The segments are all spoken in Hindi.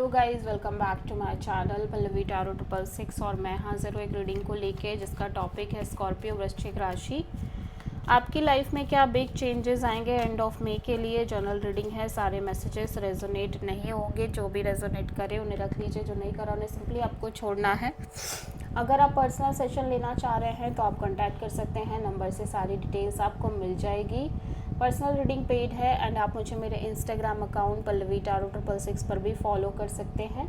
Guys, welcome back to my channel Pallavi Tarot 666 और मैं हाजिर हूँ एक रीडिंग को लेके जिसका टॉपिक है स्कॉर्पियो वृश्चिक राशि। आपकी लाइफ में क्या बिग चेंजेस आएंगे एंड ऑफ मई के लिए। जनरल रीडिंग है, सारे मैसेजेस रेजोनेट नहीं होंगे, जो भी रेजोनेट करे उन्हें रख लीजिए, जो नहीं करा उन्हें सिंपली आपको छोड़ना है। अगर आप पर्सनल सेशन लेना चाह रहे हैं तो आप कॉन्टैक्ट कर सकते हैं, नंबर से सारी डिटेल्स आपको मिल जाएगी। पर्सनल रीडिंग पेड है एंड आप मुझे मेरे इंस्टाग्राम अकाउंट पल्लवी टैरो 666 पर भी फॉलो कर सकते हैं।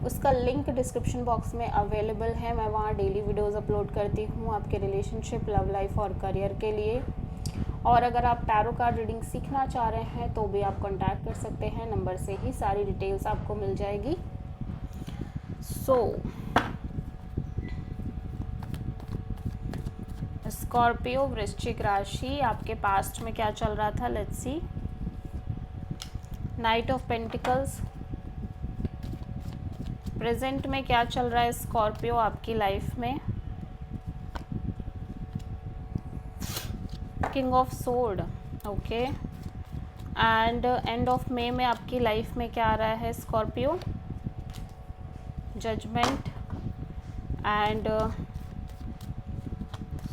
उसका लिंक डिस्क्रिप्शन बॉक्स में अवेलेबल है। मैं वहाँ डेली वीडियोस अपलोड करती हूँ आपके रिलेशनशिप, लव लाइफ और करियर के लिए। और अगर आप टैरो कार्ड रीडिंग सीखना चाह रहे हैं तो भी आप कॉन्टैक्ट कर सकते हैं, नंबर से ही सारी डिटेल्स आपको मिल जाएगी। स्कॉर्पियो वृश्चिक राशि, आपके पास्ट में क्या चल रहा था, let's see. Knight of pentacles, present में क्या चल रहा है स्कॉर्पियो आपकी लाइफ में। King of sword, okay. And end of May में आपकी लाइफ में क्या आ रहा है स्कॉर्पियो। जजमेंट एंड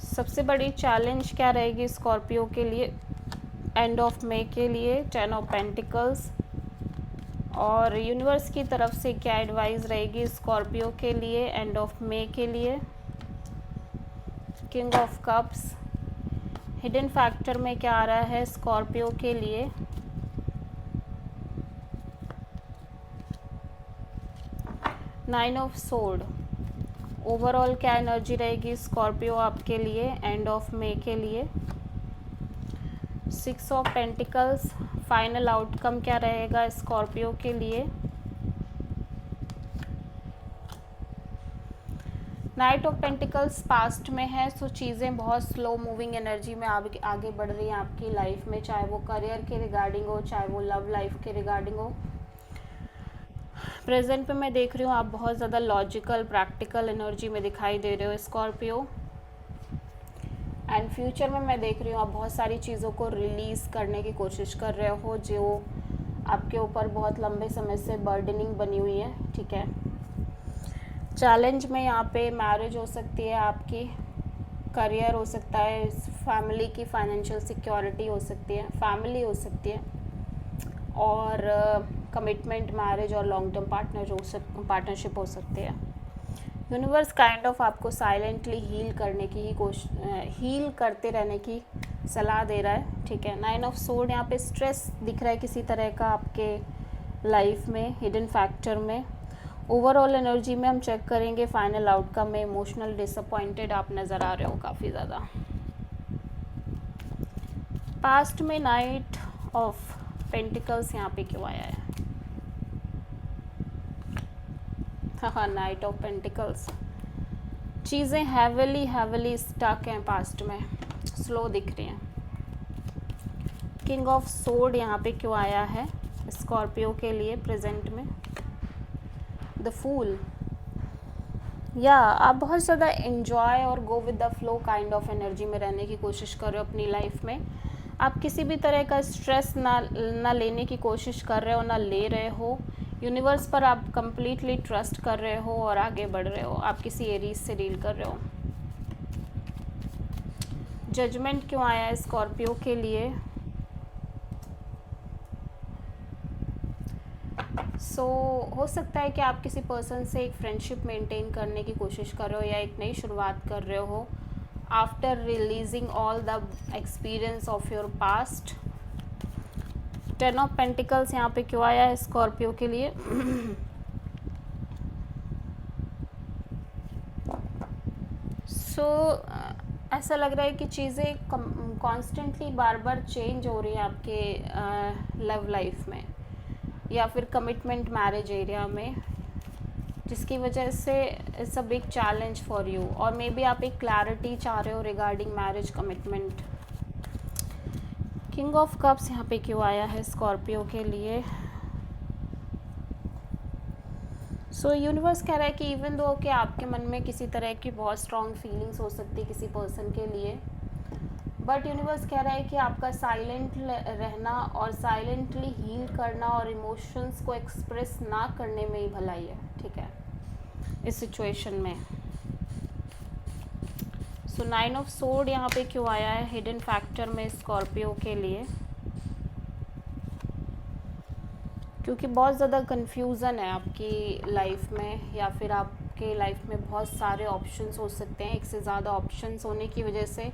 सबसे बड़ी चैलेंज क्या रहेगी स्कॉर्पियो के लिए एंड ऑफ मई के लिए। 10 ऑफ पेंटिकल्स, और यूनिवर्स की तरफ से क्या एडवाइस रहेगी स्कॉर्पियो के लिए एंड ऑफ मई के लिए। King of cups, hidden factor में क्या आ रहा है स्कॉर्पियो के लिए। नाइन ऑफ सोर्ड, ओवरऑल क्या एनर्जी रहेगी स्कॉर्पियो आपके लिए एंड ऑफ मई के लिए। 6 ऑफ पेंटिकल्स, फाइनल आउटकम क्या रहेगा स्कॉर्पियो के लिए। नाइट ऑफ पेंटिकल्स पास्ट में है, सो चीज़ें बहुत स्लो मूविंग एनर्जी में आगे बढ़ रही हैं आपकी लाइफ में, चाहे वो करियर के रिगार्डिंग हो, चाहे वो लव लाइफ के रिगार्डिंग हो। प्रेजेंट पे मैं देख रही हूँ आप बहुत ज़्यादा लॉजिकल प्रैक्टिकल एनर्जी में दिखाई दे रहे हो स्कॉर्पियो। एंड फ्यूचर में मैं देख रही हूँ आप बहुत सारी चीज़ों को रिलीज़ करने की कोशिश कर रहे हो जो आपके ऊपर बहुत लंबे समय से बर्डनिंग बनी हुई है, ठीक है। चैलेंज में यहाँ पे मैरिज हो सकती है आपकी, करियर हो सकता है, फैमिली की फाइनेंशियल सिक्योरिटी हो सकती है, फैमिली हो सकती है, और कमिटमेंट, मैरिज और लॉन्ग टर्म पार्टनरशिप हो सकती है। यूनिवर्स काइंड ऑफ आपको साइलेंटली हील करते रहने की सलाह दे रहा है, ठीक है। 9 ऑफ सोर्ड, यहाँ पे स्ट्रेस दिख रहा है किसी तरह का आपके लाइफ में, हिडन फैक्टर में। ओवरऑल एनर्जी में हम चेक करेंगे, फाइनल आउटकम में इमोशनल डिसअपॉइंटेड आप नज़र आ रहे हो काफ़ी ज़्यादा। पास्ट में नाइट ऑफ पेंटिकल्स यहाँ पे क्यों आया है। हाँ, नाइट ऑफ पेंटिकल्स, चीज़ें हैविली स्टक हैं पास्ट में, स्लो दिख रही हैं। किंग ऑफ सोर्ड यहाँ पे क्यों आया है स्कॉर्पियो के लिए प्रेजेंट में। द फूल, या आप बहुत ज़्यादा एंजॉय और go with the flow kind of energy में रहने की कोशिश कर रहे हो अपनी लाइफ में। आप किसी भी तरह का स्ट्रेस ना लेने की कोशिश कर रहे हो, ना ले रहे हो। यूनिवर्स पर आप कंप्लीटली ट्रस्ट कर रहे हो और आगे बढ़ रहे हो। आप किसी एरीज से डील कर रहे हो। जजमेंट क्यों आया है स्कॉर्पियो के लिए। हो सकता है कि आप किसी पर्सन से एक फ्रेंडशिप मेंटेन करने की कोशिश कर रहे हो या एक नई शुरुआत कर रहे हो after releasing all the experience of your past. 10 of pentacles यहाँ पे क्यों आया है स्कॉर्पियो के लिए। ऐसा लग रहा है कि चीज़ें कॉन्स्टेंटली बार बार चेंज हो रही है आपके लव लाइफ में या फिर कमिटमेंट मैरिज एरिया में, जिसकी वजह से it's a big challenge for you, और मे बी आप एक क्लैरिटी चाह रहे हो regarding marriage commitment. King of cups यहाँ पे क्यों आया है स्कॉर्पियो के लिए। यूनिवर्स कह रहा है कि इवन दो कि आपके मन में किसी तरह की बहुत स्ट्रॉन्ग फीलिंग्स हो सकती है किसी पर्सन के लिए, बट यूनिवर्स कह रहा है कि आपका साइलेंट रहना और साइलेंटली हील करना और इमोशंस को एक्सप्रेस ना करने में ही भलाई है, ठीक है, इस सिचुएशन में। सो 9 ऑफ सोर्ड यहाँ पे क्यों आया है हिडन फैक्टर में स्कॉर्पियो के लिए? क्योंकि बहुत ज़्यादा कन्फ्यूज़न है आपकी लाइफ में, या फिर आपके लाइफ में बहुत सारे ऑप्शंस हो सकते हैं। एक से ज़्यादा ऑप्शंस होने की वजह से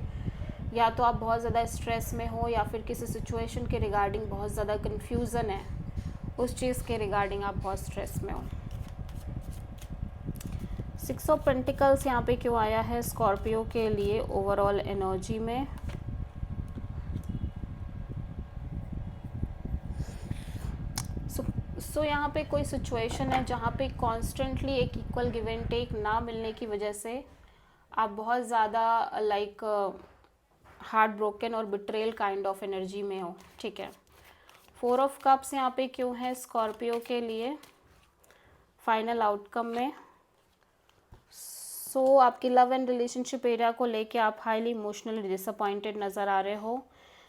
या तो आप बहुत ज़्यादा स्ट्रेस में हो, या फिर किसी सिचुएशन के रिगार्डिंग बहुत ज़्यादा कन्फ्यूज़न है, उस चीज़ के रिगार्डिंग आप बहुत स्ट्रेस में हो। 6 ऑफ पेंटिकल्स यहाँ पे क्यों आया है स्कॉर्पियो के लिए ओवरऑल एनर्जी में? सो यहाँ पे कोई सिचुएशन है जहाँ पे कॉन्स्टेंटली एक इक्वल गिव एंड टेक ना मिलने की वजह से आप बहुत ज़्यादा लाइक हार्ट ब्रोकन और बिट्रेल काइंड ऑफ एनर्जी में हो, ठीक है। 4 ऑफ कप्स यहाँ पे क्यों है स्कॉर्पियो के लिए फाइनल आउटकम में? सो आपकी लव एंड रिलेशनशिप एरिया को लेके आप हाईली इमोशनली डिसअपॉइंटेड नज़र आ रहे हो।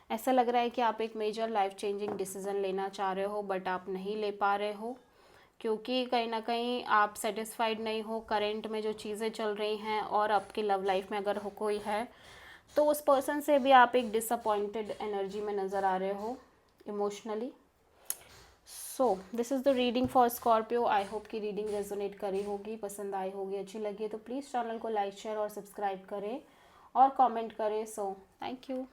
ऐसा लग रहा है कि आप एक मेजर लाइफ चेंजिंग डिसीज़न लेना चाह रहे हो, बट आप नहीं ले पा रहे हो, क्योंकि कहीं ना कहीं आप सेटिस्फाइड नहीं हो करेंट में जो चीज़ें चल रही हैं। और आपकी लव लाइफ में अगर हो कोई है तो उस पर्सन से भी आप एक डिसअपॉइंटेड एनर्जी में नज़र आ रहे हो emotionally. So this is the reading for Scorpio. I hope कि रीडिंग रेजोनेट करी होगी, पसंद आई होगी, अच्छी लगी तो प्लीज़ चैनल को लाइक शेयर और सब्सक्राइब करें और कमेंट करें। So thank you.